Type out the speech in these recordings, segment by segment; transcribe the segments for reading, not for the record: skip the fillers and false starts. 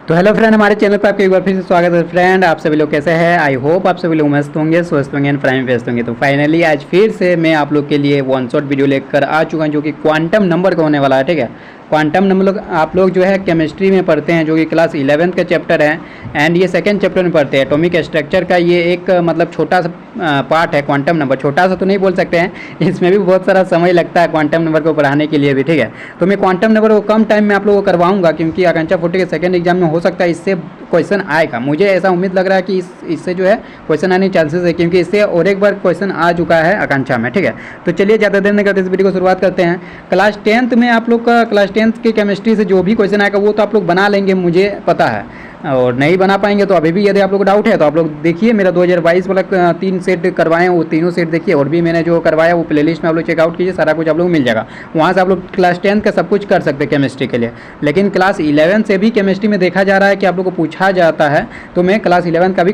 तो hello friend, हमारे channel पर आपका एक बार फिर से स्वागत है। फ्रेंड, आप सभी लोग कैसे हैं? आई होप आप सभी लोग मस्त होंगे, स्वस्थ होंगे एंड प्राइम व्यस्त होंगे। तो फाइनली आज फिर से मैं आप लोग के लिए वन शॉट वीडियो लेकर आ चुका हूं, जो कि क्वांटम नंबर का होने वाला है। ठीक है, क्वांटम नंबर आप लोग जो है केमिस्ट्री में पढ़ते हैं, जो कि क्लास 11th का चैप्टर है एंड ये सेकंड चैप्टर में पढ़ते हैं। एटॉमिक स्ट्रक्चर का ये एक मतलब छोटा सा पार्ट है क्वांटम नंबर। छोटा सा तो नहीं बोल सकते हैं, इसमें भी बहुत सारा समय लगता है क्वांटम नंबर को पढ़ाने के लिए भी। ठीक है, तो मैं क्वांटम नंबर को कम टाइम में आप लोगों को करवाऊंगा, क्योंकि आकांक्षा 40 के सेकंड एग्जाम में हो सकता है इससे क्वेश्चन आएगा। मुझे ऐसा उम्मीद लग रहा है कि इससे जो है क्वेश्चन आने के चांसेस है, क्योंकि इससे और एक बार क्वेश्चन आ चुका है आकांक्षा में। ठीक है, तो चलिए ज़्यादा देर नहीं करते, इस वीडियो को शुरुआत करते हैं। क्लास 10th में आप लोग का क्लास 10th की केमिस्ट्री से जो भी क्वेश्चन आएगा वो तो आप लोग बना लेंगे, मुझे पता है। और नहीं बना पाएंगे तो अभी भी यदि आप लोग को डाउट है तो आप लोग देखिए, मेरा 2022 वाला 3 सेट करवाए हैं, वो तीनों सेट देखिए। और भी मैंने जो करवाया वो प्लेलिस्ट में आप लोग चेकआउट कीजिए, सारा कुछ आप लोग मिल जाएगा। वहाँ से आप लोग क्लास 10th का सब कुछ कर सकते हैं केमिस्ट्री के लिए। लेकिन क्लास 11 से भी केमिस्ट्री में देखा जा रहा है कि आप लोग को पूछा जाता है, तो मैं क्लास 11 का भी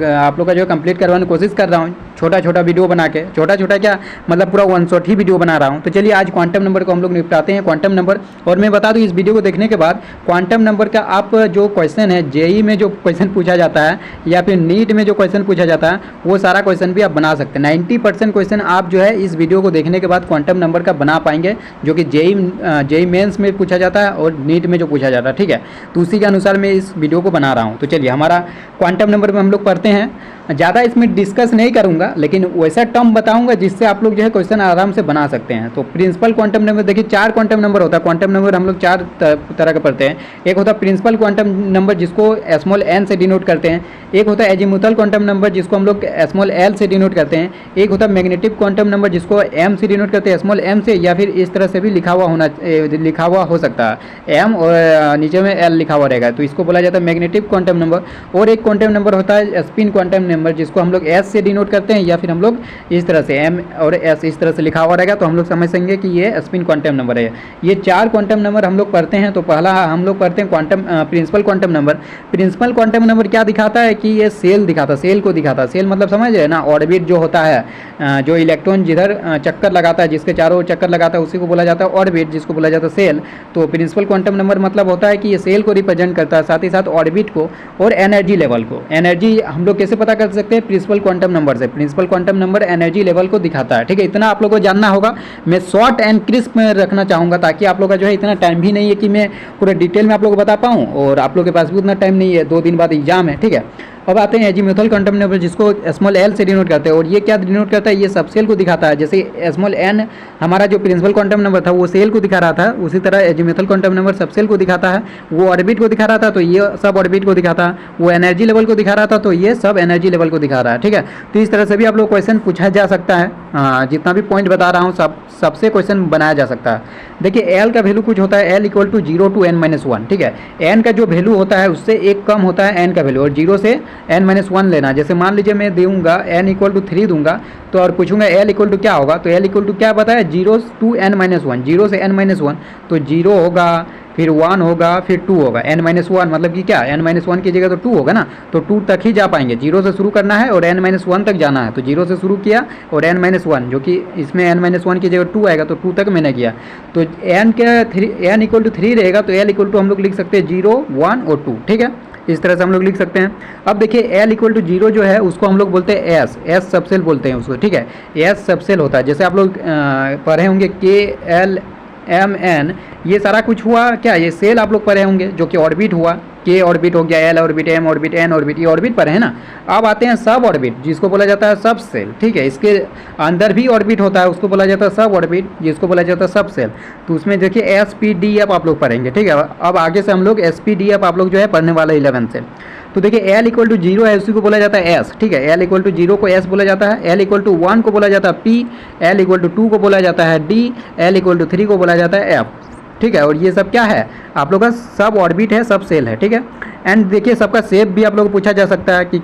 आप लोग का जो कंप्लीट करवाने की कोशिश कर रहा हूँ, छोटा छोटा वीडियो बना के। छोटा छोटा क्या मतलब पूरा वन शॉट ही वीडियो बना रहा हूँ। तो चलिए आज क्वांटम नंबर को हम लोग निपटाते हैं, क्वांटम नंबर। और मैं बता दूँ, इस वीडियो को देखने के बाद क्वांटम नंबर का आप जो क्वेश्चन है जेई में जो क्वेश्चन पूछा जाता है या फिर नीट में जो क्वेश्चन पूछा जाता है, वो सारा क्वेश्चन भी आप बना सकते हैं। 90% क्वेश्चन आप जो है इस वीडियो को देखने के बाद क्वांटम नंबर का बना पाएंगे, जो कि जेई मेंस में पूछा जाता है और नीट में जो पूछा जाता है। ठीक है, तो उसी के अनुसार मैं इस वीडियो को बना रहा हूँ। तो चलिए हमारा क्वांटम नंबर में हम लोग पढ़ते हैं। ज़्यादा इसमें डिस्कस नहीं करूंगा, लेकिन वैसा टर्म बताऊंगा जिससे आप लोग जो है क्वेश्चन आराम से बना सकते हैं। तो प्रिंसिपल क्वांटम नंबर देखिए, 4 क्वांटम नंबर होता है। क्वांटम नंबर हम लोग 4 तरह का पढ़ते हैं। एक होता है प्रिंसिपल क्वांटम नंबर, जिसको स्मॉल n से डिनोट करते हैं। एक होता है एजीमुथल क्वांटम नंबर, जिसको हम लोग स्मॉल l से डिनोट करते हैं। एक होता है मैग्नेटिक क्वांटम नंबर, जिसको m से डिनोट करते हैं, स्मॉल m से, या फिर इस तरह से भी लिखा हुआ हो सकता है, m और नीचे में l लिखा हुआ रहेगा, तो इसको बोला जाता है मैग्नेटिक क्वांटम नंबर। और एक क्वांटम नंबर होता है स्पिन क्वांटम नंबर, जिसको हम लोग s से डिनोट करते हैं, या फिर हम लोग इस तरह से m और s इस तरह से लिखा हुआ रहेगा, तो हम लोग समझ सकेंगे कि ये स्पिन क्वांटम नंबर है। ये 4 क्वांटम नंबर हम लोग पढ़ते हैं। तो पहला हम लोग पढ़ते हैं quantum principal quantum number. Principal quantum number क्या दिखाता है कि ये सेल दिखाता, सेल को दिखाता। सेल मतलब समझ रहे ना, ऑर्बिट जो होता है, जो इलेक्ट्रॉन जिधर चक्कर लगाता है, जिसके चारों चक्कर लगाता है, उसी को बोला जाता है ऑर्बिट, जिसको बोला जाता है सेल। तो प्रिंसिपल क्वांटम नंबर मतलब होता है कि ये सेल को रिप्रेजेंट करता है, साथ ही साथ ऑर्बिट को और एनर्जी लेवल को। एनर्जी हम लोग कैसे पता कर सकते हैं? प्रिंसिपल क्वांटम नंबर से। Principal quantum number energy level को दिखाता है। ठीक है, इतना आप लोगों को जानना होगा। मैं शॉर्ट एंड क्रिस्प में रखना चाहूँगा, ताकि आप लोग का जो है इतना टाइम भी नहीं है कि मैं पूरे डिटेल में आप लोग को बता पाऊँ, और आप लोग के पास भी उतना टाइम नहीं है, 2 दिन बाद एग्जाम है। ठीक है, अब आते हैं एजीमुथल क्वांटम नंबर, जिसको स्मॉल l से डिनोट करते हैं। और ये क्या डिनोट करता है? ये सब सेल को दिखाता है। जैसे स्मॉल n हमारा जो प्रिंसिपल क्वांटम नंबर था वो सेल को दिखा रहा था, उसी तरह एजीमुथल क्वांटम नंबर सब सेल को दिखाता है। वो ऑर्बिट को दिखा रहा था, तो ये सब ऑर्बिट को दिखाता है। वो एनर्जी लेवल को दिखा रहा था, तो ये सब एनर्जी लेवल को दिखा रहा है। ठीक है, तो इस तरह से भी आप लोग क्वेश्चन पूछा जा सकता है। जितना भी पॉइंट बता रहा हूँ सबसे क्वेश्चन बनाया जा सकता है। देखिए l का वैल्यू कुछ होता है, l equal to 0 to n-1। ठीक है, n का जो वैल्यू होता है उससे एक कम होता है n का वैल्यू, और 0 से n-1 लेना। जैसे मान लीजिए मैं दूंगा n इक्वल टू 3 दूंगा, तो और पूछूंगा l इक्वल टू क्या होगा, तो l इक्वल टू क्या बताया? 0 to n-1, 0 से n-1, तो 0 होगा, फिर 1 होगा, फिर 2 होगा। n-1 मतलब कि क्या? n-1 की जगह तो 2 होगा ना, तो 2 तक ही जा पाएंगे। 0 से शुरू करना है और n-1 तक जाना है, तो 0 से शुरू किया और n-1, जो कि इसमें n-1 की जगह 2 आएगा, तो 2 तक मैंने किया। तो n इक्वल टू 3 रहेगा, तो l इक्वल टू हम लोग लिख सकते हैं 0, 1 और 2। ठीक है, इस तरह से हम लोग लिख सकते हैं। अब देखिए l इक्वल टू 0 जो है उसको हम लोग बोलते हैं s सबसेल बोलते हैं उसको। ठीक है, s सबसेल होता है। जैसे आप लोग पढ़े होंगे K-L-M-N, ये सारा कुछ हुआ क्या? ये सेल आप लोग पढ़े होंगे, जो कि ऑर्बिट हुआ। K ऑर्बिट हो गया, L orbit, M orbit, N orbit, ये ऑर्बिट पर है ना। अब आते हैं सब ऑर्बिट, जिसको बोला जाता है सब सेल। ठीक है, इसके अंदर भी ऑर्बिट होता है, उसको बोला जाता है सब ऑर्बिट, जिसको बोला जाता है सब सेल। तो उसमें देखिए SPDF आप लोग पढ़ेंगे। ठीक है, अब आगे से हम लोग SPDF आप लोग जो है पढ़ने वाला 11 से। तो देखिए l इक्वल टू 0 है, उसी को बोला जाता है s। ठीक है, l इक्वल टू 0 को s बोला जाता है, l इक्वल टू 1 को बोला जाता है p, l इक्वल टू 2 को बोला जाता है d, l इक्वल टू 3 को बोला जाता है f। ठीक है, और ये सब क्या है? आप लोग का सब ऑर्बिट है, सब सेल है। ठीक है, एंड देखिए सबका शेप भी आप लोग को पूछा जा सकता है कि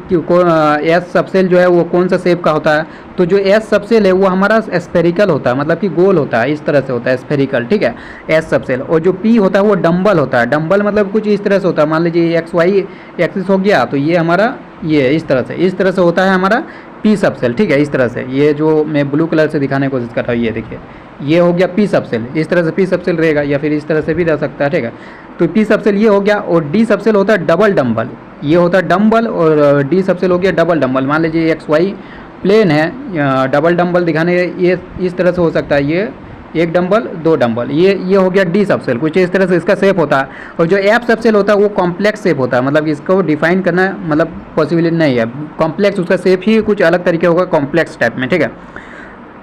एस सबसेल जो है वो कौन सा शेप का होता है। तो जो एस सबसेल है वो हमारा स्फेरिकल होता है, मतलब कि गोल होता है, इस तरह से होता है स्फेरिकल। ठीक है, एस सबसेल। और जो पी होता है वो डम्बल होता है। डम्बल मतलब कुछ इस तरह से होता है, मान लीजिए एक्स वाई एक्सिस हो गया, तो ये हमारा ये इस तरह से होता है हमारा पी सब सेल, ठीक है। इस तरह से ये जो मैं ब्लू कलर से दिखाने की कोशिश कर रहा हूँ, ये देखिए ये हो गया पी सब सेल। इस तरह से पी सब सेल रहेगा, या फिर इस तरह से भी रह सकता है, ठीक है। तो पी सब सेल ये हो गया। और डी सब सेल होता है डबल डम्बल, ये होता है डम्बल, और डी सब सेल हो गया डबल डम्बल। मान लीजिए एक्स वाई प्लेन है, डबल डम्बल दिखाने ये इस तरह से हो सकता है, ये एक डंबल दो डंबल, ये हो गया डी सब सेल, कुछ इस तरह से इसका शेप होता है। और जो एफ सब सेल होता है वो कॉम्प्लेक्स शेप होता है, मतलब इसको डिफाइन करना मतलब पॉसिबिलिटी नहीं है। कॉम्प्लेक्स उसका शेप ही कुछ अलग तरीके होगा, कॉम्प्लेक्स टाइप में, ठीक है।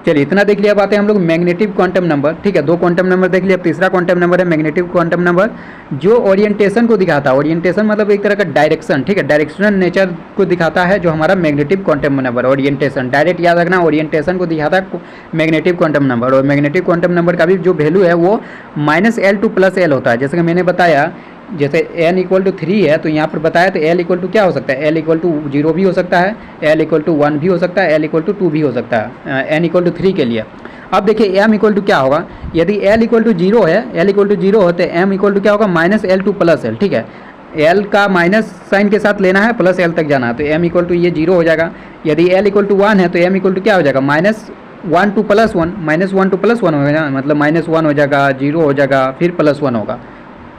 चलिए इतना देख लिया। बात है हम लोग मैग्नेटिक क्वांटम नंबर, ठीक है। 2 क्वांटम नंबर देख लिया। अब तीसरा क्वांटम नंबर है मैग्नेटिक क्वांटम नंबर, जो ओरिएंटेशन को दिखाता है। ओरिएंटेशन मतलब एक तरह का डायरेक्शन, ठीक है, डायरेक्शनल नेचर को दिखाता है जो हमारा magnetic quantum number. Orientation direct याद रखना, ओरिएंटेशन को दिखाता है मैग्नेटिक क्वांटम नंबर। और मैग्नेटिक क्वांटम नंबर का भी जो वैल्यू है वो -L to +L होता है। जैसे कि मैंने बताया, जैसे n = 3 है तो यहाँ पर बताया, तो L = क्या हो सकता है, L = 0 भी हो सकता है, L = 1 भी हो सकता है, L = 2 भी हो सकता है, n = 3 के लिए। अब देखिए m = क्या होगा, यदि L = 0 है, L = 0 हो तो m = क्या होगा, -L to +L, ठीक है। L का माइनस साइन के साथ लेना है, +L तक जाना है, तो m = ये 0 हो जाएगा। यदि L = 1 है तो m = क्या हो जाएगा, -1 to +1, -1 to +1 होगा, मतलब -1 हो जाएगा, 0 हो जाएगा, फिर +1 होगा।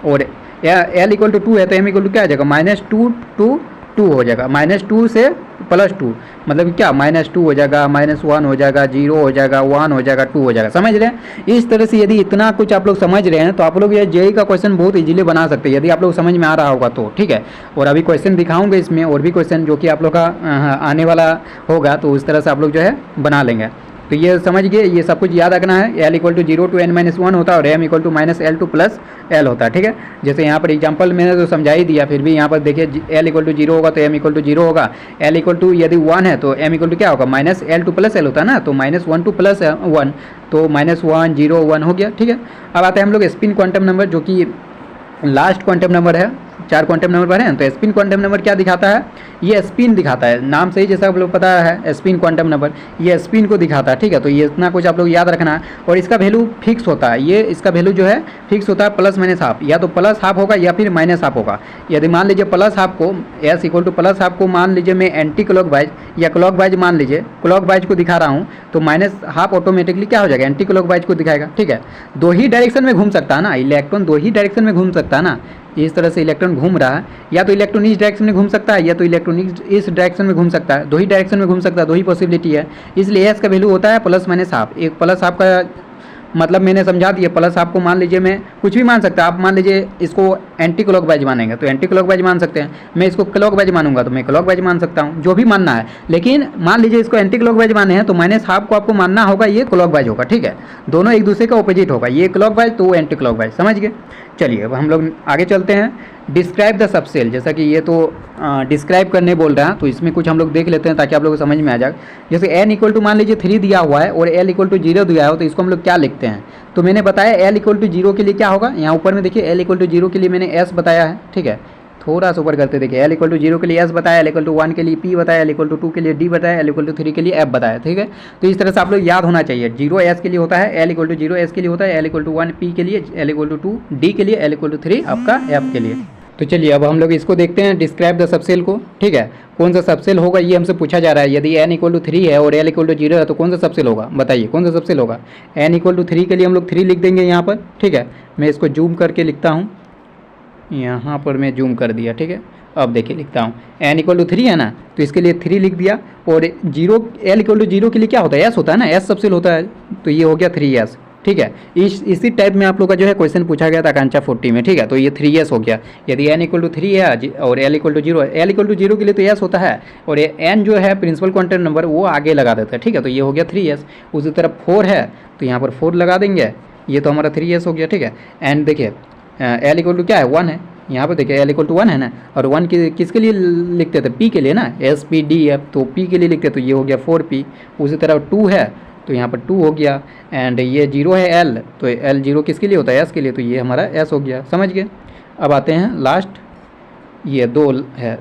और L = 2 है तो m = क्या आ जाएगा, -2 to 2 हो जाएगा, -2 से +2, मतलब क्या -2 हो जाएगा, -1 हो जाएगा, 0 हो जाएगा, 1 हो जाएगा, 2 हो जाएगा। समझ रहे हैं। इस तरह से यदि इतना कुछ आप लोग समझ रहे हैं तो आप लोग ये जेईई का क्वेश्चन बहुत इजीली बना सकते हैं, यदि आप लोग समझ में आ रहा होगा तो, ठीक है। और अभी क्वेश्चन दिखाऊंगे इसमें, और भी क्वेश्चन जो कि आप लोग का आने वाला होगा, तो उस तरह से आप लोग जो है बना लेंगे। तो ये समझ गए, ये सब कुछ याद रखना है। L = 0 to n-1 होता है, और m = -L to +L होता है, ठीक है। जैसे यहाँ पर एग्जांपल मैंने तो समझा ही दिया, फिर भी यहाँ पर देखिए L = 0 होगा तो m = 0 होगा। L = यदि 1 है तो m = क्या होगा, -L to +L होता है ना, तो -1 to +1, तो -1 0 1 हो गया, ठीक है। अब आते हैं हम लोग स्पिन क्वांटम नंबर, जो कि लास्ट क्वांटम नंबर है। 4 क्वांटम नंबर पढ़े हैं, तो स्पिन क्वांटम नंबर क्या दिखाता है, ये स्पिन दिखाता है, नाम से ही जैसा आप लोग पता है स्पिन क्वांटम नंबर, ये स्पिन को दिखाता है, ठीक है। तो ये इतना कुछ आप लोग याद रखना है। और इसका वैल्यू फिक्स होता है, ये इसका वैल्यू जो है फिक्स होता है, +-½ या तो +½ होगा या फिर -½ होगा। यदि मान लीजिए +½ को S = +½ को मान लीजिए मैं एंटी क्लॉकवाइज या क्लॉकवाइज मान लीजिए, क्लॉकवाइज को दिखा रहा हूँ, तो -½ ऑटोमेटिकली क्या हो जाएगा, एंटी क्लॉकवाइज को दिखाएगा, ठीक है। 2 ही डायरेक्शन में घूम सकता है ना, इलेक्ट्रॉन 2 ही डायरेक्शन में घूम सकता है ना। इस तरह से इलेक्ट्रॉन घूम रहा है, या तो इलेक्ट्रॉन इस डायरेक्शन में घूम सकता है, या तो इलेक्ट्रॉन इस डायरेक्शन में घूम सकता है। 2 ही डायरेक्शन में घूम सकता है, 2 ही पॉसिबिलिटी है। इसलिए एस का वैल्यू होता है +-½ एक +½ का मतलब मैंने समझा दिया। +½ को मान लीजिए मैं कुछ भी मान सकता है, आप मान लीजिए इसको एंटी क्लॉकवाइज मानेंगे तो एंटी क्लॉकवाइज मान सकते हैं, मैं इसको क्लॉकवाइज मानूंगा तो मैं क्लॉकवाइज मान सकता हूँ, जो भी मानना है। लेकिन मान लीजिए इसको एंटी क्लॉकवाइज माने हैं तो -½ को आपको मानना होगा ये क्लॉकवाइज होगा, ठीक है। दोनों एक दूसरे का ऑपोजिट होगा, ये क्लॉकवाइज तो वो एंटी क्लॉकवाइज, समझ गए। चलिए अब हम लोग आगे चलते हैं। डिस्क्राइब द सबसेल, जैसा कि ये तो डिस्क्राइब करने बोल रहा है, तो इसमें कुछ हम लोग देख लेते हैं ताकि आप लोगों को समझ में आ जाए। जैसे n = मान लीजिए 3 दिया हुआ है और L = 0 दिया हो, तो इसको हम लोग क्या लिखते हैं, तो मैंने बताया L = 0 के लिए क्या होगा, यहाँ ऊपर में देखिए L = 0 के लिए मैंने S बताया है, ठीक है। थोड़ा सा ऊपर करते देखिए, L = 0 के लिए S बताया, L = 1 के लिए P बताया, L = 2 के लिए D बताया, L = 3 के लिए F बताया, ठीक है। तो इस तरह से आप लोग याद होना चाहिए। 0 S के लिए होता है, L = 0 S के लिए होता है, L = 1 P के लिए, L = 2 D के लिए, L = 3 आपका F के लिए। तो चलिए अब हम लोग इसको देखते हैं, डिस्क्राइब द सबसेल को, ठीक है। कौन सा सबसेल होगा ये हमसे पूछा जा रहा है। यदि n = 3 है और L = 0 है तो कौन सा सबसेल होगा, बताइए कौन सा सबसेल होगा। n = 3 के लिए हम लोग 3 लिख देंगे यहाँ पर, ठीक है। मैं इसको जूम करके लिखता हूँ, यहाँ पर मैं जूम कर दिया, ठीक है। अब देखिए लिखता हूँ, n = 3 है ना, तो इसके लिए 3 लिख दिया। और L = 0 के लिए क्या होता है, S होता है ना, S सबसेल होता है, तो ये हो गया 3S, ठीक है। इसी टाइप में आप लोग का जो है क्वेश्चन पूछा गया था आकांक्षा 40 में, ठीक है। तो ये 3S हो गया। यदि n = 3 है और L = 0 है, L = 0 के लिए तो S होता है, और ये n जो है प्रिंसिपल क्वांटम नंबर वो आगे लगा देता है, ठीक है। तो ये हो गया 3S। उसी तरफ 4 है तो यहाँ पर 4 लगा देंगे, ये तो हमारा 3S हो गया, ठीक है। एंड देखिए L = क्या है, 1 है, यहाँ पर देखिए L = 1 है ना, और 1 किसके लिए लिखते थे, P के लिए ना, SPDF, तो P के लिए लिखते, तो ये हो गया 4P। उसी तरह 2 है तो यहाँ पर 2 हो गया। एंड ये 0 है L, तो L 0 किसके लिए होता है, S के लिए, तो ये हमारा S हो गया, समझ गए। अब आते हैं लास्ट, ये 2 है,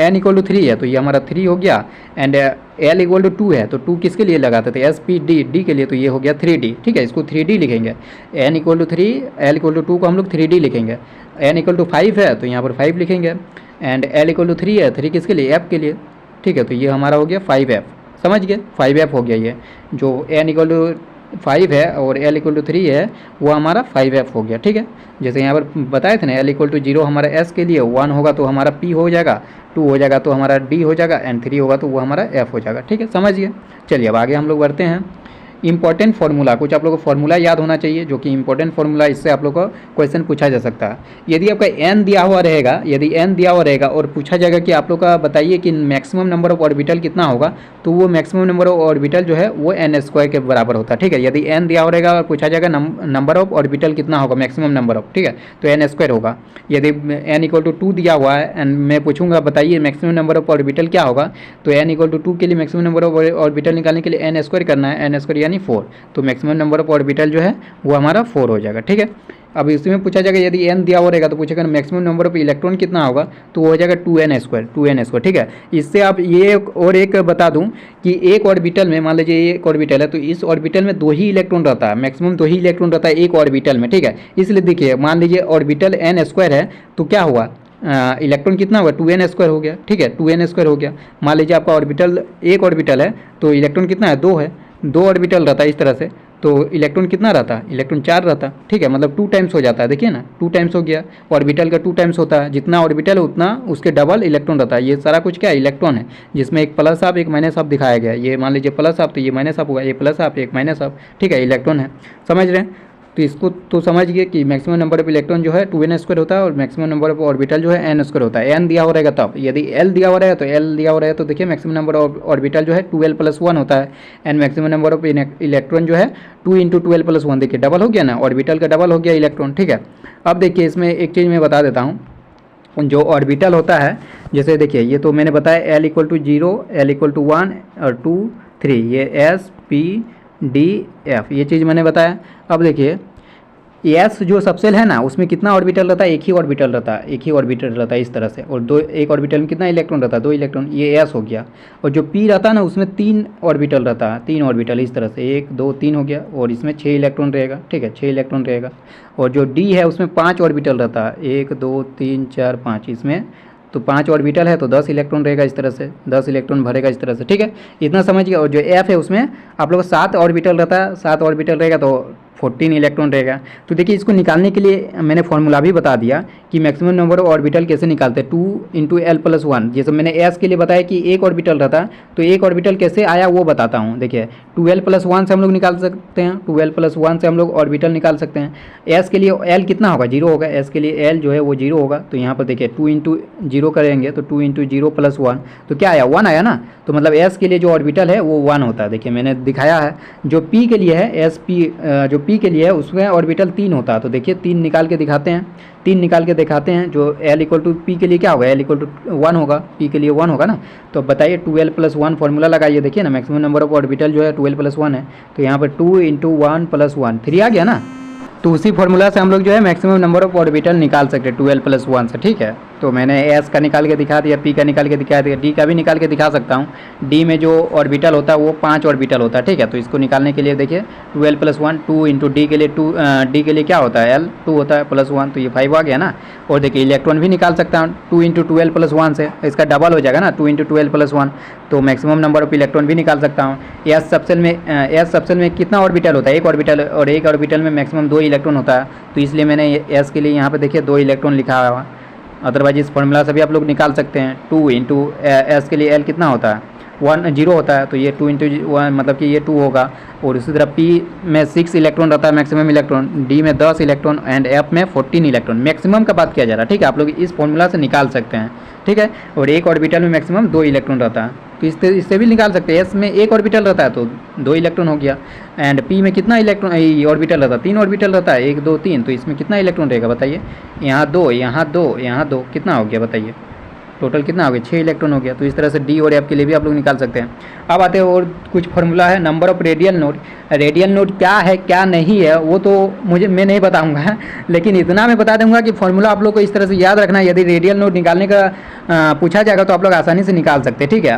n = 3 है तो ये हमारा 3 हो गया। एंड L = 2 है तो 2 किसके लिए लगाते थे, SPD के लिए, तो ये हो गया 3D, ठीक है। इसको 3D लिखेंगे। n = 3, L = 2 को हम लोग 3D लिखेंगे। n = 5 है तो यहाँ पर 5 लिखेंगे। एंड L = 3 है, 3 किसके लिए, F के लिए, ठीक है। तो ये हमारा हो गया 5f, समझ गए, 5f हो गया। ये जो n इक्वल टू 5 है और l इक्वल टू 3 है वो हमारा 5f हो गया, ठीक है। जैसे यहाँ पर बताए थे ना, l इक्वल टू 0 हमारा s के लिए, 1 होगा तो हमारा p हो जाएगा, 2 हो जाएगा तो हमारा d हो जाएगा, एंड 3 होगा तो वो हमारा f हो जाएगा, ठीक है, समझ गए। चलिए अब आगे हम लोग बढ़ते हैं। इंपॉर्टेंट फार्मूला, कुछ आप लोगों को फार्मूला याद होना चाहिए जो कि इंपॉर्टेंट फार्मूला, इससे आप लोग को क्वेश्चन पूछा जा सकता है। यदि आपका n दिया हुआ रहेगा, यदि n दिया हुआ रहेगा और पूछा जाएगा कि आप लोग का बताइए कि मैक्सिमम नंबर ऑफ ऑर्बिटल कितना होगा, तो वो मैक्सिमम नंबर ऑफ ऑर्बिटल जो है वो n² के बराबर होता है, ठीक है। यदि n दिया हुआ रहेगा और पूछा जाएगा नंबर ऑफ ऑर्बिटल कितना होगा, मैक्सिमम नंबर ऑफ, ठीक है, तो n² होगा। यदि n इक्वल टू 2 दिया हुआ है एंड मैं पूछूंगा बताइए मैक्सिमम नंबर ऑफ ऑर्बिटल क्या होगा, तो n इक्वल टू 2 के लिए मैक्सिमम नंबर ऑफ ऑर्बिटल निकालने के लिए n² करना है, n² यानी 4, तो मैक्सिमम नंबर ऑफ ऑर्बिटल जो है वो हमारा 4 हो जाएगा, ठीक है। अब इसमें पूछा जाएगा यदि n दिया हुआ रहेगा तो पूछेगा मैक्सिमम नंबर ऑफ इलेक्ट्रॉन कितना होगा, तो वो हो जाएगा 2n², ठीक है। इससे आप ये और एक बता दूं कि एक ऑर्बिटल में, मान लीजिए एक ऑर्बिटल है तो इस ऑर्बिटल में 2 ही इलेक्ट्रॉन रहता है, मैक्सिमम 2 ही इलेक्ट्रॉन रहता है एक ऑर्बिटल में, ठीक है। इसलिए देखिए मान लीजिए ऑर्बिटल n² है तो क्या हुआ, इलेक्ट्रॉन कितना हुआ, 2n² हो गया, ठीक है, 2n² हो गया। मान लीजिए आपका ऑर्बिटल, एक ऑर्बिटल है तो इलेक्ट्रॉन कितना है, 2 है, 2 ऑर्बिटल रहता है इस तरह से, तो इलेक्ट्रॉन कितना रहता है, इलेक्ट्रॉन 4 रहता है, ठीक है, मतलब 2 टाइम्स हो जाता है, देखिए ना 2 टाइम्स हो गया, ऑर्बिटल का 2 टाइम्स होता है, जितना ऑर्बिटल है उतना उसके डबल इलेक्ट्रॉन रहता है। ये सारा कुछ क्या है, इलेक्ट्रॉन है, जिसमें एक प्लस हाफ एक माइनस हाफ दिखाया गया है। ये मान लीजिए प्लस हाफ तो ये माइनस हाफ होगा, ये प्लस हाफ एक माइनस हाफ, ठीक है, इलेक्ट्रॉन है, समझ रहे हैं। तो इसको तो समझ गए कि मैक्सिमम नंबर ऑफ इलेक्ट्रॉन जो है 2n² होता है और मैक्सिमम नंबर ऑफ ऑर्बिटल जो है n² होता है। n दिया हो रहेगा तब, यदि l दिया हो रहेगा तो l दिया हो रहेगा तो देखिए मैक्सिमम नंबर ऑफ ऑर्बिटल जो है 2l+1 होता है, and maximum number of electron जो है 2 × 2l+1, देखिए डबल हो गया ना, ऑर्बिटल का डबल हो गया इलेक्ट्रॉन, ठीक है। अब देखिए इसमें एक चीज़ मैं बता देता हूँ, जो ऑर्बिटल होता है, जैसे देखिए ये तो मैंने बताया l equal to 0, l equal to 1 और 2 3, ये s p d f, ये चीज़ मैंने बताया। अब देखिए एस जो सबसेल है ना उसमें कितना ऑर्बिटल रहता है, एक ही ऑर्बिटल रहता है, एक ही ऑर्बिटल रहता है इस तरह से, और एक ऑर्बिटल में कितना इलेक्ट्रॉन रहता है, 2 इलेक्ट्रॉन, ये एस हो गया। और जो पी रहता है ना उसमें 3 ऑर्बिटल रहता है, 3 ऑर्बिटल इस तरह से, 1 2 3 हो गया, और इसमें 6 इलेक्ट्रॉन रहेगा, ठीक है, 6 इलेक्ट्रॉन रहेगा। और जो डी है उसमें 5 ऑर्बिटल रहता है, 1 2 3 4 5, इसमें तो 5 ऑर्बिटल है तो 10 इलेक्ट्रॉन रहेगा इस तरह से, 10 इलेक्ट्रॉन भरेगा इस तरह से, ठीक है, इतना समझिए। और जो एफ है उसमें आप लोग 7 ऑर्बिटल रहता है, 7 ऑर्बिटल रहेगा तो 14 इलेक्ट्रॉन रहेगा। तो देखिए इसको निकालने के लिए मैंने फॉर्मूला भी बता दिया कि मैक्सिमम नंबर ऑफ ऑर्बिटल कैसे निकालते हैं, 2 × l+1, जैसे मैंने एस के लिए बताया कि एक ऑर्बिटल रहता है, तो एक ऑर्बिटल कैसे आया वो बताता हूँ। देखिए 2l+1 से हम लोग निकाल सकते हैं, 2l+1 से हम लोग ऑर्बिटल निकाल सकते हैं। एस के लिए एल कितना होगा, 0 होगा, एस के लिए एल जो है वो 0 होगा, तो यहाँ पर देखिए 2 × 0 करेंगे तो 2 × 0+1 तो क्या आया, 1 आया ना, तो मतलब एस के लिए जो ऑर्बिटल है वो 1 होता है। देखिए मैंने दिखाया है। जो पी के लिए है, एस पी जो पी के लिए है उसमें ऑर्बिटल 3 होता है, तो देखिए 3 निकाल के दिखाते हैं, 3 निकाल के दिखाते हैं। जो l इक्वल टू पी के लिए क्या होगा, l इक्वल टू 1 होगा, पी के लिए 1 होगा ना, तो बताइए 2l+1 फॉर्मूला लगाइए, देखिए ना मैक्सिमम नंबर ऑफ ऑर्बिटल जो है 2l+1 है, तो यहाँ पर 2 × 1+1 3 आ गया ना, तो उसी फॉर्मूला से हम लोग जो है मैक्सिमम नंबर ऑफ ऑर्बिटल निकाल सकते हैं 2l+1 से, ठीक है। तो मैंने एस का निकाल के दिखा दिया, पी का निकाल के दिखा दिया, डी का भी निकाल के दिखा सकता हूँ। डी में जो ऑर्बिटल होता है वो 5 ऑर्बिटल होता है, ठीक है। तो इसको निकालने के लिए देखिए 2l+1, 2 × डी के लिए डी के लिए क्या होता है, l 2 होता है +1, तो ये 5 आ गया ना। और देखिए इलेक्ट्रॉन भी निकाल सकता हूँ 2 × 2l+1 से, इसका डबल हो जाएगा ना 2 × 2l+1, तो मैक्सिमम नंबर ऑफ इलेक्ट्रॉन भी निकाल सकता हूँ। एस सबसेल में कितना ऑर्बिटल होता है, एक ऑर्बिटल, और एक ऑर्बिटल में मैक्सिमम 2 इलेक्ट्रॉन होता है, तो इसलिए मैंने एस के लिए यहाँ पे देखिए 2 इलेक्ट्रॉन लिखा हुआ। अदरवाइज इस फॉर्मूला से भी आप लोग निकाल सकते हैं। 2 × एस के लिए एल कितना होता है, 0 होता है, तो ये 2 × 1 मतलब कि ये 2 होगा। और इसी तरह पी में 6 इलेक्ट्रॉन रहता है मैक्सिमम इलेक्ट्रॉन, डी में 10 इलेक्ट्रॉन एंड एफ में 14 इलेक्ट्रॉन। मैक्सिमम का बात किया जा रहा है, ठीक है, आप लोग इस फॉर्मूला से निकाल सकते हैं, ठीक है। और एक ऑर्बिटल में मैक्सिमम 2 इलेक्ट्रॉन रहता है, तो इससे भी निकाल सकते हैं। एस में एक ऑर्बिटल रहता है तो 2 इलेक्ट्रॉन हो गया, एंड पी में कितना इलेक्ट्रॉन ऑर्बिटल रहता है, 3 ऑर्बिटल रहता है, 1 2 3, तो इसमें कितना इलेक्ट्रॉन रहेगा बताइए, यहाँ 2 यहाँ 2 यहाँ 2, कितना हो गया बताइए, टोटल कितना हो गया, 6 इलेक्ट्रॉन हो गया। तो इस तरह से डी और एफ के लिए भी आप लोग निकाल सकते हैं। अब आते हैं और कुछ फार्मूला है, number of radial node. Radial node क्या है क्या नहीं है वो तो मैं नहीं बताऊंगा, लेकिन इतना मैं बता दूंगा कि फॉर्मूला आप लोग को इस तरह से याद रखना है। यदि रेडियल नोड निकालने का पूछा जाएगा तो आप लोग आसानी से निकाल सकते हैं, ठीक है।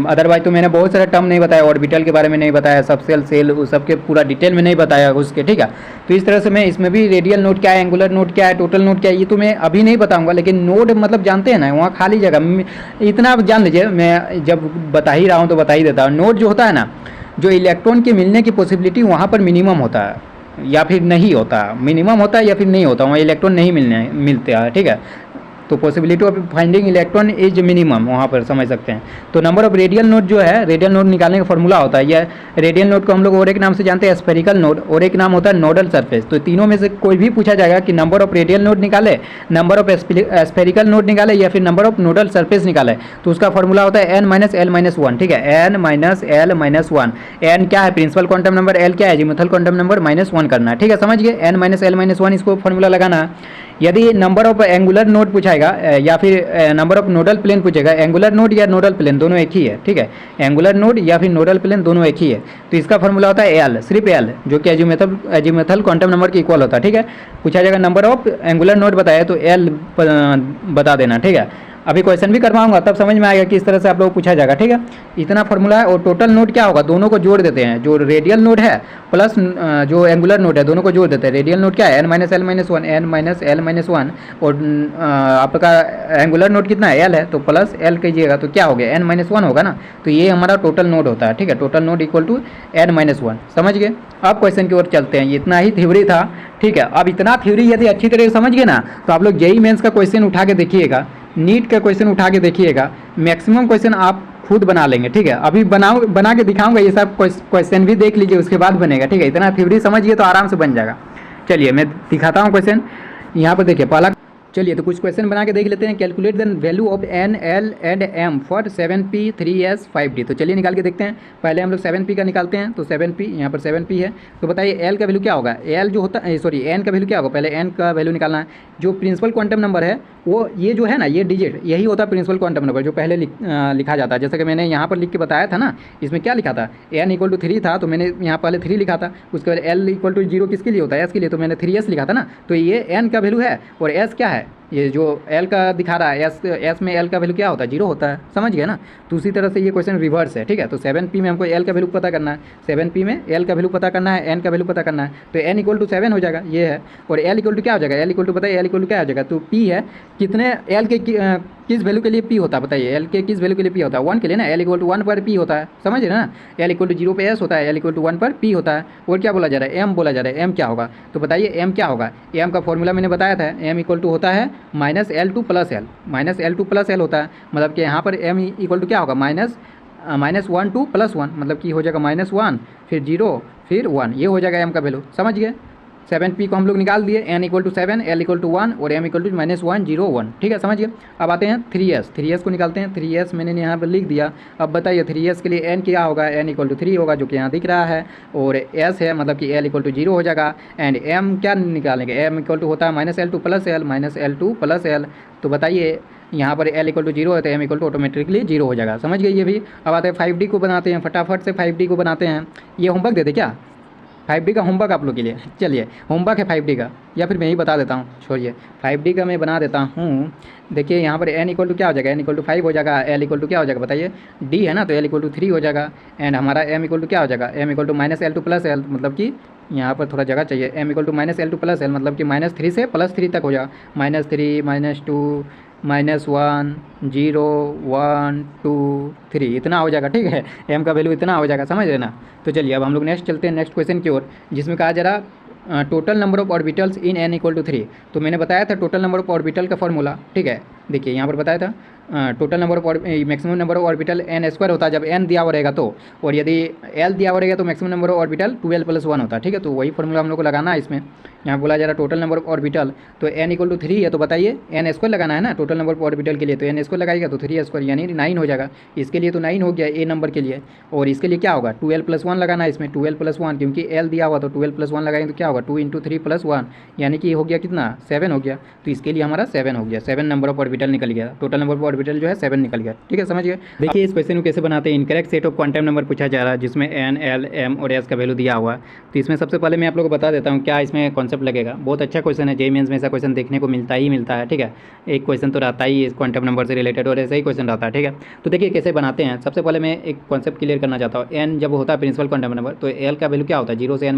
अदरवाइज तो मैंने बहुत सारे टर्म नहीं बताया, ऑर्बिटल के बारे में नहीं बताया, सबसेल सेल उस सबके पूरा डिटेल में नहीं बताया उसके, ठीक है। तो इस तरह से मैं इसमें भी रेडियल नोड क्या है, एंगुलर नोड क्या है, टोटल नोड क्या है, ये तो मैं अभी नहीं बताऊंगा। लेकिन नोड मतलब जानते हैं ना, वहाँ खाली जगह इतना आप जान लीजिए, मैं जब बता ही रहा हूँ तो बता ही देता हूँ। नोड जो होता है ना, जो इलेक्ट्रॉन के मिलने की पॉसिबिलिटी वहाँ पर मिनिमम होता है या फिर नहीं होता, मिनिमम होता है या फिर नहीं होता, वहाँ इलेक्ट्रॉन नहीं मिलते हैं, ठीक है। तो possibility of finding electron is minimum, वहाँ पर समझ सकते हैं। तो नंबर ऑफ रेडियल नोड जो है, रेडियल नोड निकालने का फॉर्मूला होता है, यह रेडियल नोड को हम लोग और एक नाम से जानते हैं स्फेरिकल नोड, और एक नाम होता है नोडल सरफेस। तो तीनों में से कोई भी पूछा जाएगा कि नंबर ऑफ रेडियल नोड निकाले, नंबर ऑफ स्फेरिकल नोड निकाले या फिर नंबर ऑफ नोडल सरफेस निकाले, तो उसका फॉर्मूला होता है n-l-1, ठीक है। n-l-1, n क्या है प्रिंसिपल क्वांटम नंबर, l क्या है एजीमुथल क्वांटम नंबर, -1 करना है, ठीक है। समझ गए, n-l-1 इसको फॉर्मूला लगाना है। यदि नंबर ऑफ एंगुलर नोड पूछाएगा या फिर नंबर ऑफ नोडल प्लेन पूछेगा, एंगुलर नोड या नोडल प्लेन दोनों एक ही है, ठीक है। एंगुलर नोड या फिर नोडल प्लेन दोनों एक ही है, तो इसका फॉर्मूला होता है एल, सिर्फ एल, जो कि एजीमुथल क्वांटम नंबर के इक्वल होता है, ठीक है। पूछा जाएगा नंबर ऑफ एंगुलर नोड बताया तो एल बता देना, ठीक है। अभी क्वेश्चन भी करवाऊंगा तब समझ में आएगा कि इस तरह से आप लोग पूछा जाएगा, ठीक है। इतना फॉर्मूला है। और टोटल नोड क्या होगा, दोनों को जोड़ देते हैं, जो रेडियल नोड है प्लस जो एंगुलर नोड है, दोनों को जोड़ देते हैं। रेडियल नोड क्या है n-l-1, n-l-1, और आपका एंगुलर नोड कितना है, l है, तो प्लस l कीजिएगा तो क्या हो गया, n-1 होगा ना। तो ये हमारा टोटल नोड होता है, ठीक है। Total node equal to n-1, समझ गए। अब क्वेश्चन की ओर चलते हैं। इतना ही थ्योरी था, ठीक है। अब इतना थ्योरी यदि अच्छी तरह से समझ गए ना, तो आप लोग जेईई मेंस का क्वेश्चन उठा के देखिएगा, नीट का क्वेश्चन उठा के देखिएगा, मैक्सिमम क्वेश्चन आप खुद बना लेंगे, ठीक है। अभी बना के दिखाऊंगा, ये सब क्वेश्चन भी देख लीजिए, उसके बाद बनेगा, ठीक है। इतना थ्योरी समझिए तो आराम से बन जाएगा। चलिए मैं दिखाता हूँ क्वेश्चन। यहाँ पर देखिए पहला, चलिए तो कुछ क्वेश्चन बना के देख लेते हैं। Calculate the value of n, l and m for 7p, 3s, 5d। तो चलिए निकाल के देखते हैं। पहले हम लोग 7p का निकालते हैं, तो 7p, यहाँ पर 7p है, तो बताइए l का वैल्यू क्या होगा। l जो होता है, सॉरी n का वैल्यू क्या होगा, पहले n का वैल्यू निकालना है। जो प्रिंसिपल क्वांटम नंबर है वो ये जो है ना, ये डिजिट यही होता है प्रिंसिपल क्वांटम नंबर, जो पहले लिखा जाता है। जैसे कि मैंने यहाँ पर लिख के बताया था ना, इसमें क्या लिखा था, n=3 था, तो मैंने यहाँ पहले 3 लिखा था। उसके बाद l=0 किसके लिए होता है, s के लिए, तो मैंने 3s लिखा था ना। तो ये n का वैल्यू है और s क्या है, ये जो l का दिखा रहा है, s में l का वैल्यू क्या होता है, 0 होता है, समझ गए ना। तो उसी तरह से ये क्वेश्चन रिवर्स है, ठीक है। तो 7p में हमको l का वैल्यू पता करना है, 7p में l का वैल्यू पता करना है, n का वैल्यू पता करना है, तो n=7 हो जाएगा, ये है। और l क्या हो जाएगा, l बताइए l क्या हो जाएगा, तो p है, कितने l के किस वैल्यू के लिए p होता है, बताइए l के किस वैल्यू के लिए p होता है, 1 के लिए ना, l=1 पर p होता है, समझ रहे ना। l=0 पे s होता है, l=1 पर p होता है। और क्या बोला जा रहा है, m बोला जा रहा है, m क्या होगा, तो बताइए m क्या होगा। m का फॉर्मूला मैंने बताया था, m होता है -l2 + l, -l2 + l होता है। मतलब कि यहाँ पर m क्या होगा, -1 2 + 1, मतलब कि हो जाएगा -1 फिर 0 फिर 1, ये हो जाएगा m का वैल्यू, समझ गए। 7p को हम लोग निकाल दिए, n=7, l=1 और m=-1 0 1, ठीक है, समझिए। अब आते हैं 3s को निकालते हैं। 3s मैंने यहाँ पर लिख दिया। अब बताइए 3s के लिए n क्या होगा, n=3 होगा, जो कि यहाँ दिख रहा है, और s है, मतलब कि l=0 हो जाएगा। एंड m क्या निकालेंगे, m होता है -l2 + l, -l2 + l। तो बताइए यहाँ पर l=0 है तो m ऑटोमेटिकली 0 हो जाएगा, समझ गए ये भी। अब आते हैं 5d को बनाते हैं, फटाफट से 5d को बनाते हैं। ये होमवर्क देते क्या, 5D का होमवर्क आप लोग के लिए, चलिए होमवर्क है 5D का, या फिर मैं ही बता देता हूँ, छोड़िए 5D का मैं बना देता हूँ। देखिए यहाँ पर n क्या हो जाएगा, n=5 हो जाएगा, l क्या हो जाएगा बताइए, d है ना, तो l=3 हो जाएगा। एंड हमारा m क्या हो जाएगा, m-l2 + l, मतलब कि यहाँ पर थोड़ा जगह चाहिए, m-l2 + l, मतलब कि -3 से +3 तक हो जाएगा, -3 -2 -1 0 1 2 3, इतना हो जाएगा, ठीक है। m का वैल्यू इतना हो जाएगा, समझ रहे ना। तो चलिए अब हम लोग नेक्स्ट चलते हैं, नेक्स्ट क्वेश्चन की ओर, जिसमें कहा जा रहा total number of orbitals in n=3। तो मैंने बताया था टोटल नंबर ऑफ ऑर्बिटल का फॉर्मूला, ठीक है। देखिए यहाँ पर बताया था total number of maximum number of orbital n² होता है जब n दिया हुआ रहेगा तो, और यदि l दिया हुआ रहेगा तो मैक्सिमम नंबर ऑफ ऑर्बिटल 12 + 1 होता है, ठीक है। तो वही फॉर्मूला हम लोग को लगाना है इसमें। यहाँ बोला जा रहा है टोटल नंबर ऑफ ऑर्बिटल, तो n=3 है, तो बताइए n² लगाना है ना टोटल नंबर ऑफ ऑर्बिटल के लिए, तो n² लगाएगा तो 3² यानी 9 हो जाएगा। इसके लिए तो 9 हो गया a नंबर के लिए, और इसके लिए क्या होगा 12 + 1 लगाना है इसमें, 12 + 1, क्योंकि l दिया हुआ तो 12 + 1 लगाएंगे तो क्या होगा 2 × 3 + 1, यानी कि हो गया कितना 7 हो गया। तो इसके लिए हमारा 7 हो गया, 7 नंबर ऑफ ऑर्बिटल निकल गया। टोटल नंबर ऑफ ऑर्बिटल जो है 7 निकल गया। ठीक है, समझ गए। देखिए इस क्वेश्चन को कैसे बनाते हैं। Incorrect set of quantum number पूछा जा रहा है जिसमें एन, एल, एम और एस का वैल्यू दिया हुआ है। तो इसमें सबसे पहले मैं आप लोगों को बता देता हूँ क्या इसमें कॉन्सेप्ट लगेगा। बहुत अच्छा क्वेश्चन है, जेईई मेंस में ऐसा क्वेश्चन देखने को मिलता है। ठीक है, एक क्वेश्चन तो रहता ही इस क्वांटम नंबर से रिलेटेड और ऐसा ही क्वेश्चन रहता है। ठीक है, तो देखिए कैसे बनाते हैं। सबसे पहले मैं एक कॉन्सेप्ट क्लियर करना चाहता हूँ। एन जब होता है प्रिंसिपल क्वांटम नंबर तो एल का वैल्यू क्या होता है 0 से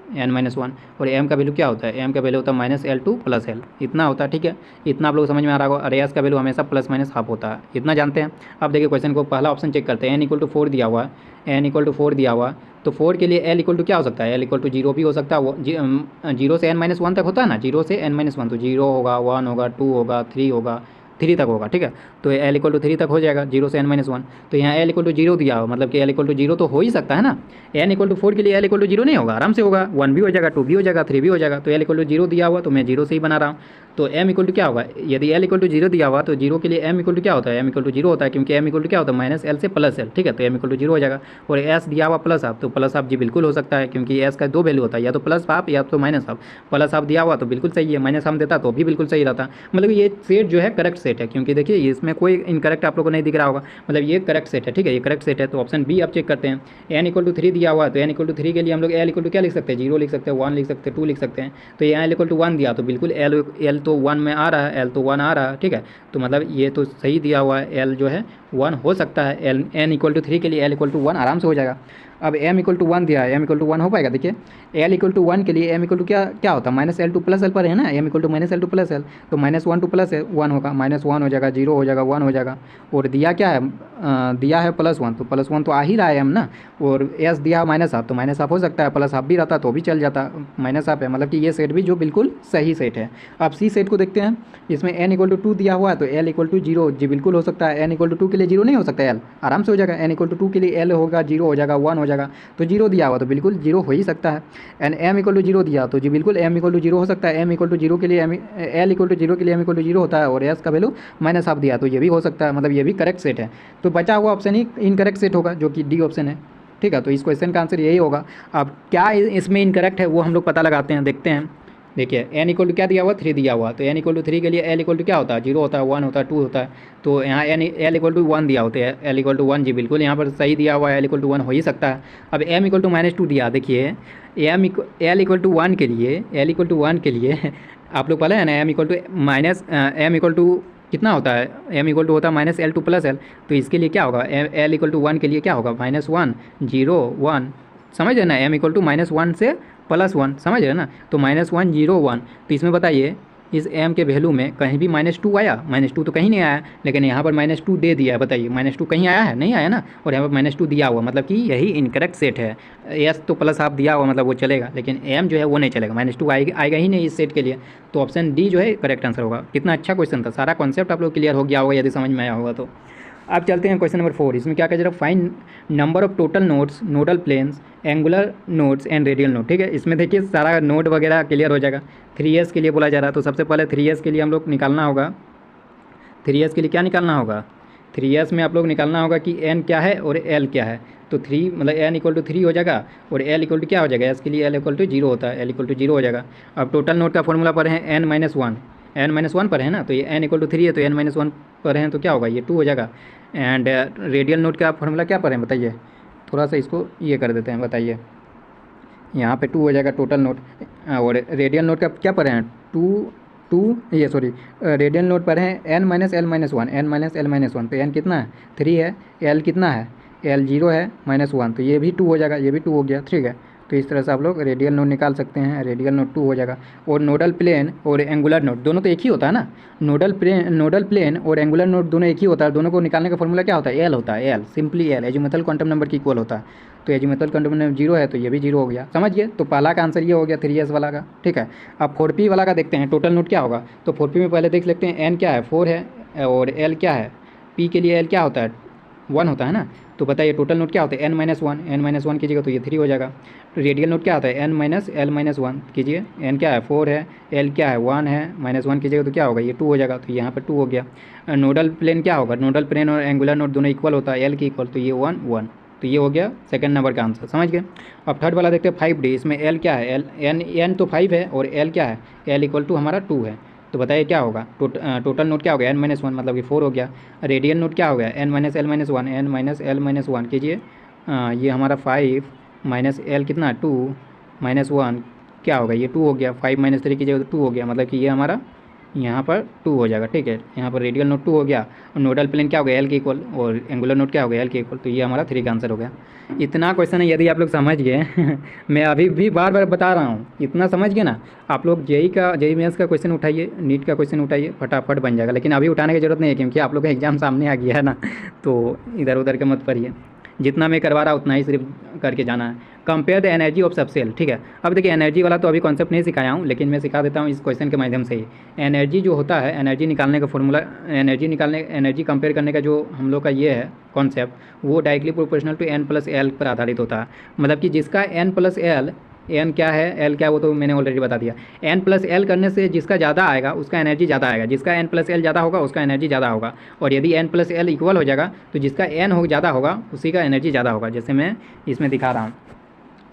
n-1 और m का वैल्यू क्या होता है, m का वैल्यू होता है -L2 + L, इतना होता है। ठीक है, इतना आप लोग समझ में आ रहा होगा। और s का वैल्यू हमेशा ±½ होता है, इतना जानते हैं। अब देखिए क्वेश्चन को पहला ऑप्शन चेक करते हैं। n = 4 दिया हुआ है, n = 4 दिया हुआ तो 4 के लिए l = क्या हो सकता है, l = 0 भी हो सकता है। 0 से n-1 तक होता है ना, 0 से n-1 तो 0 होगा, 1 होगा, 2 होगा, 3 होगा, 3 तक होगा। ठीक है, तो l = 3 तक हो जाएगा 0 से n-1। तो यहाँ l = 0 दिया हो मतलब कि l = 0 तो हो ही सकता है ना। n = 4 के लिए l = 0 नहीं होगा, आराम से होगा, 1 भी हो जाएगा, 2 भी हो जाएगा, 3 भी हो जाएगा। तो l = 0 दिया हुआ तो मैं 0 से ही बना रहा हूँ। तो m = क्या होगा, यदि l = 0 दिया हुआ तो 0 के लिए m = क्या होता है, m = 0 होता है क्योंकि m = क्या होता है -L से +L। ठीक है, तो m = 0 हो जाएगा। और s दिया हुआ +½ तो +½ जी बिल्कुल हो सकता है क्योंकि s का 2 वैल्यू होता है, या तो +½ या तो -½ +½ दिया हुआ तो बिल्कुल सही है, -½ देता तो भी बिल्कुल सही रहता। मतलब ये सेट जो है करेक्ट सेट है क्योंकि देखिए इसमें कोई इनकरेक्ट आप लोगों को नहीं दिख रहा होगा, मतलब ये करेक्ट सेट है। ठीक है, ये करेक्ट सेट है। तो ऑप्शन बी आप चेक करते हैं। n = 3 दिया हुआ है तो n = 3 के लिए हम लोग l = क्या लिख सकते हैं, 0 लिख सकते हैं, 1 लिख सकते हैं, 2 लिख सकते हैं। तो यहाँ l = 1 दिया तो बिल्कुल l तो 1 में आ रहा है, l तो 1 आ रहा है। ठीक है, तो मतलब ये तो सही दिया हुआ है, l जो है 1 हो सकता है। n = 3 के लिए l = 1 आराम से हो जाएगा। अब m = 1 दिया है, m = 1 हो पाएगा। देखिए l = 1 के लिए m = क्या होता है -L2 + L पर है ना, m = -L2 + L तो -1 to +1 होगा, -1 हो जाएगा, 0 हो जाएगा, 1 हो जाएगा। और दिया क्या है, दिया है +1 तो +1 तो आ ही रहा है m ना। और s दिया -½ तो -½ हो सकता है, +½ भी रहता तो भी चल जाता, -½ है मतलब कि ये सेट भी जो बिल्कुल सही सेट है। अब सी सेट को देखते हैं। इसमें n = 2 दिया हुआ है तो l = 0 जी बिल्कुल हो सकता है। n = 2 के लिए 0 नहीं हो सकता, l आराम से हो जाएगा। n = 2 के लिए l होगा, 0 हो जाएगा, 1 हो जाएगा। तो 0 दिया हुआ तो बिल्कुल 0 हो ही सकता है। एंड m = 0 दिया तो जी बिल्कुल m = 0 हो सकता है। m = 0 के लिए l = 0 के लिए m = 0 होता है। और s का वैल्यू -½ दिया तो ये भी हो सकता है, मतलब ये भी करेक्ट सेट है। तो बचा हुआ ऑप्शन ही इनकरेक्ट सेट होगा जो कि डी ऑप्शन है। ठीक है, तो इस क्वेश्चन का आंसर यही होगा। अब क्या इसमें इनकरेक्ट है वो हम लोग पता लगाते हैं, देखते हैं। देखिए n = क्या दिया हुआ, 3 दिया हुआ तो n = 3 के लिए l = क्या होता है, 0 होता है, 1 होता है, 2 होता है। तो यहाँ l = 1 दिया होता है, l = 1 जी बिल्कुल यहाँ पर सही दिया हुआ है, l = 1 हो ही सकता है। अब m = -2 दिया, देखिए l = 1 के लिए आप लोग पहले है ना m = कितना होता है, m = होता है -L2 + L तो इसके लिए क्या होगा, l = 1 के लिए क्या होगा, -1 0 1, समझ रहे ना। m = -1 से +1 समझ रहे ना। तो -1 0 1 तो इसमें बताइए इस m के वैल्यू में कहीं भी -2 आया, -2 तो कहीं नहीं आया, लेकिन यहाँ पर -2 दे दिया है। बताइए -2 कहीं आया है, नहीं आया ना। और यहाँ पर -2 दिया हुआ मतलब कि यही इनकरेक्ट सेट है। s तो +½ दिया हुआ मतलब वो चलेगा, लेकिन m जो है वो नहीं चलेगा, -2 आएगा ही नहीं इस सेट के लिए। तो ऑप्शन डी जो है करेक्ट आंसर होगा। कितना अच्छा क्वेश्चन था, सारा कॉन्सेप्ट आप लोग क्लियर हो गया होगा यदि समझ में आया होगा तो। अब चलते हैं क्वेश्चन नंबर 4। इसमें क्या कह रहा है, find number of total nodes, nodal planes, angular nodes and radial node. ठीक है, इसमें देखिए सारा नोड वगैरह क्लियर हो जाएगा। 3s के लिए बोला जा रहा है तो सबसे पहले 3s के लिए हम लोग निकालना होगा। 3s के लिए क्या निकालना होगा, 3s में आप लोग निकालना होगा कि n क्या है और l क्या है। तो 3 मतलब n = 3 हो जाएगा और l = क्या हो जाएगा, s के लिए l = 0 होता है, l = 0 हो जाएगा। अब टोटल नोड का फॉर्मूला पर है n-1 पर है ना, तो ये n = 3 है तो n-1 पर है तो क्या होगा, ये 2 हो जाएगा। एंड रेडियल नोड का फॉर्मूला क्या पर है बताइए, थोड़ा सा इसको ये कर देते हैं, बताइए यहाँ पे 2 हो जाएगा टोटल नोड। और रेडियल नोड का क्या पर है, रेडियल नोड पर है n-L-1 तो n कितना है, 3 है, l कितना है, l 0 है, -1 तो ये भी 2 हो जाएगा, ये भी 2 हो गया। ठीक है, तो इस तरह से आप लोग रेडियल नोड निकाल सकते हैं। रेडियल नोड 2 हो जाएगा। और नोडल प्लेन और एंगुलर नोड दोनों तो एक ही होता है ना, नोडल प्लेन और एंगुलर नोड दोनों एक ही होता है। दोनों को निकालने का फॉर्मूला क्या होता है, एल होता है, L simply L azimuthal quantum number की इक्वल होता है। तो एजिमुथल क्वांटम नंबर 0 है तो ये भी 0 हो गया, समझ गए। तो पहला का आंसर ये हो गया 3s वाला का। ठीक है, अब 4p वाला का देखते हैं टोटल नोड क्या होगा। तो 4p में पहले देख लेते हैं n क्या है, 4 है और l क्या है, p के लिए l क्या होता है, 1 होता है ना। तो बताइए टोटल नोट क्या होता है, n-1 कीजिएगा तो ये 3 हो जाएगा। रेडियल नोट क्या होता है, n-L-1 कीजिए, n क्या है 4 है, l क्या है 1 है, -1 कीजिएगा तो क्या होगा, ये 2 हो जाएगा। तो यहाँ पर 2 हो गया। नोडल प्लेन क्या होगा, नोडल प्लेन और एंगुलर नोड दोनों इक्वल होता है, l की इक्वल, तो ये 1 1 तो ये हो गया सेकंड नंबर का आंसर, समझ गए। अब थर्ड वाला देखते हैं 5D। इसमें l क्या है, n तो 5 है और l क्या है, l = हमारा 2 है। तो बताइए क्या होगा। टोटल नोड क्या हो गया, n-1 मतलब कि 4 हो गया। रेडियल नोड क्या हो गया, n-l-1, n-l-1 कीजिए, ये हमारा 5 माइनस l कितना 2 -1 क्या होगा, ये 2 हो गया। 5 - 3 कीजिएगा तो 2 हो गया, मतलब कि ये हमारा यहाँ पर 2 हो जाएगा। ठीक है, यहाँ पर रेडियल नोड 2 हो गया और नोडल प्लेन क्या हो गया, l के इक्वल, और एंगुलर नोड क्या हो गया, l के इक्वल। तो ये हमारा 3 का आंसर हो गया। इतना क्वेश्चन है, यदि आप लोग समझ गए मैं अभी भी बार बार बता रहा हूँ, इतना समझ गए ना आप लोग, जेई मेंस का क्वेश्चन उठाइए, नीट का क्वेश्चन उठाइए, फटाफट बन जाएगा। लेकिन अभी उठाने की ज़रूरत नहीं है, क्योंकि आप लोग का एग्ज़ाम सामने आ गया है ना, तो इधर उधर के मत पढ़िए। जितना मैं करवा रहा हूँ उतना ही सिर्फ करके जाना है। कंपेयर द एनर्जी ऑफ सब सेल। ठीक है, अब देखिए एनर्जी वाला तो अभी कॉन्सेप्ट नहीं सिखाया हूँ, लेकिन मैं सिखा देता हूँ इस क्वेश्चन के माध्यम से ही। एनर्जी जो होता है, एनर्जी निकालने का फॉर्मूला, एनर्जी कंपेयर करने का जो हम लोग का ये है कॉन्सेप्ट, वो डायरेक्टली प्रोपोर्शनल टू n+l पर आधारित होता है। मतलब कि जिसका n+l, एन क्या है, एल क्या है, वो तो मैंने ऑलरेडी बता दिया। n+l करने से जिसका ज़्यादा आएगा उसका एनर्जी ज़्यादा आएगा, जिसका n+l ज़्यादा होगा उसका एनर्जी ज़्यादा होगा। और यदि n+l इक्वल हो जाएगा तो जिसका n हो ज़्यादा होगा उसी का एनर्जी ज़्यादा होगा। जैसे मैं इसमें दिखा रहा हूँ,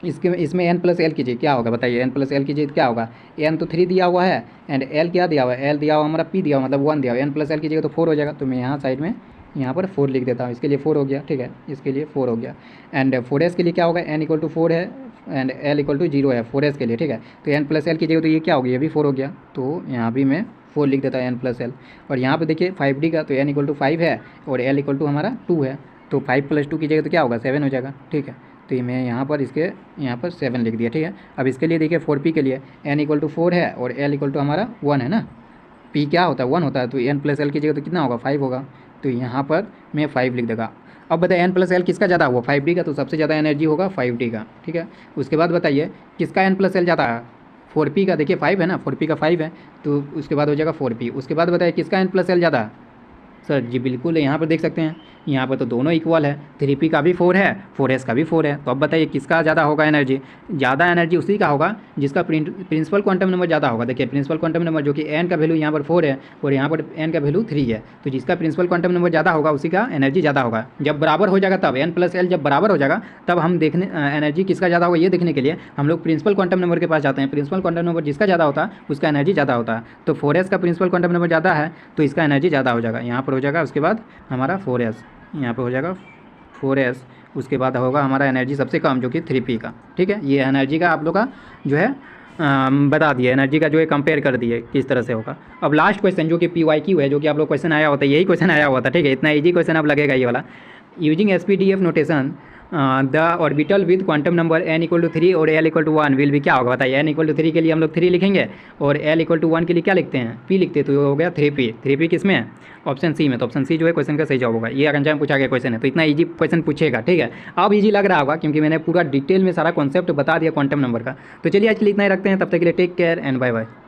इसमें n+l कीजिए, क्या होगा बताइए, n+l कीजिए तो क्या होगा, n तो 3 दिया हुआ है एंड l क्या दिया हुआ है, l दिया हुआ हमारा p दिया हुआ मतलब 1 दिया हुआ, n+l कीजिएगा तो 4 हो जाएगा। तो मैं यहाँ साइड में यहाँ पर 4 लिख देता हूँ, इसके लिए 4 हो गया। ठीक है, इसके लिए 4 हो गया। एंड 4s के लिए क्या होगा, n = 4 है एंड l = 0 है 4s के लिए। ठीक है, तो n+l कीजिएगा तो ये क्या हो गया, ये भी 4 हो गया। तो यहाँ भी मैं 4 लिख देता है n+l। और यहाँ पे देखिए 5D का, तो n = 5 है और l = हमारा 2 है, तो 5 + 2 कीजिएगा तो क्या होगा, 7 हो जाएगा। ठीक है, तो मैं यहाँ पर इसके यहाँ पर 7 लिख दिया। ठीक है, अब इसके लिए देखिए 4p के लिए n = 4 है और l = हमारा 1 है ना, p क्या होता है 1 होता है, तो n+l कीजिएगा तो कितना होगा, 5 होगा। तो यहाँ पर मैं 5 लिख देगा। अब बताइए n+l किसका ज़्यादा हुआ, 5D का, तो सबसे ज़्यादा एनर्जी होगा 5D का। ठीक है, उसके बाद बताइए किसका n+l ज़्यादा है, 4p का। देखिए 5 है ना, 4p का 5 है, तो उसके बाद हो जाएगा 4p। उसके बाद बताइए किसका n+l ज़्यादा है, सर जी बिल्कुल यहाँ पर देख सकते हैं, यहाँ पर तो दोनों इक्वल है, 3p का भी 4 है, 4s का भी 4 है। तो अब बताइए किसका ज़्यादा होगा एनर्जी, ज़्यादा एनर्जी उसी का होगा जिसका प्रिंसिपल क्वांटम नंबर ज़्यादा होगा। देखिए प्रिंसिपल क्वांटम नंबर जो कि n का वैल्यू यहाँ पर 4 है और यहाँ पर n का वैल्यू 3 है, तो जिसका प्रिंसिपल क्वांटम नंबर ज़्यादा होगा उसी का एनर्जी ज़्यादा होगा। जब बराबर हो जाएगा तब n+l जब बराबर हो जाएगा तब हम देखने एनर्जी किसका ज़्यादा होगा ये देखने के लिए हम लोग प्रिंसिपल क्वांटम नंबर के पास जाते हैं। प्रिंसिपल क्वांटम नंबर जिसका ज़्यादा होता है उसका एनर्जी ज़्यादा होता है। तो 4s का प्रिंसिपल क्वांटम नंबर ज़्यादा है तो इसका एनर्जी ज़्यादा हो जाएगा, यहाँ पर हो जाएगा। उसके बाद हमारा 4s, यहाँ पर हो जाएगा 4s। उसके बाद होगा हमारा एनर्जी सबसे कम जो कि 3p का। ठीक है, ये एनर्जी का आप लोग का जो है बता दिए, एनर्जी का जो है कंपेयर कर दिए किस तरह से होगा। अब लास्ट क्वेश्चन जो कि PYQ है, जो कि आप लोग क्वेश्चन आया होता है, यही क्वेश्चन आया हुआ था। ठीक है, इतना ईजी क्वेश्चन अब लगेगा ये वाला। Using SPDF notation the orbital with quantum number n = 3 और l = 1 विल भी क्या होगा बताइए। n = 3 के लिए हम लोग 3 लिखेंगे और l = 1 के लिए क्या लिखते हैं, p लिखते हैं, तो ये हो गया 3p। 3p किस में है, ऑप्शन सी में। तो ऑप्शन सी जो है क्वेश्चन का सही जवाब होगा। ये अगेन पूछा गया क्वेश्चन है, तो इतना ईजी क्वेश्चन पूछेगा। ठीक है, अब ईजी लग रहा होगा क्योंकि मैंने पूरा डिटेल में सारा कॉन्सेप्ट बता दिया क्वांटम नंबर का। तो चलिए आज के लिए इतना ही रखते हैं, तब तक के लिए take care and bye bye.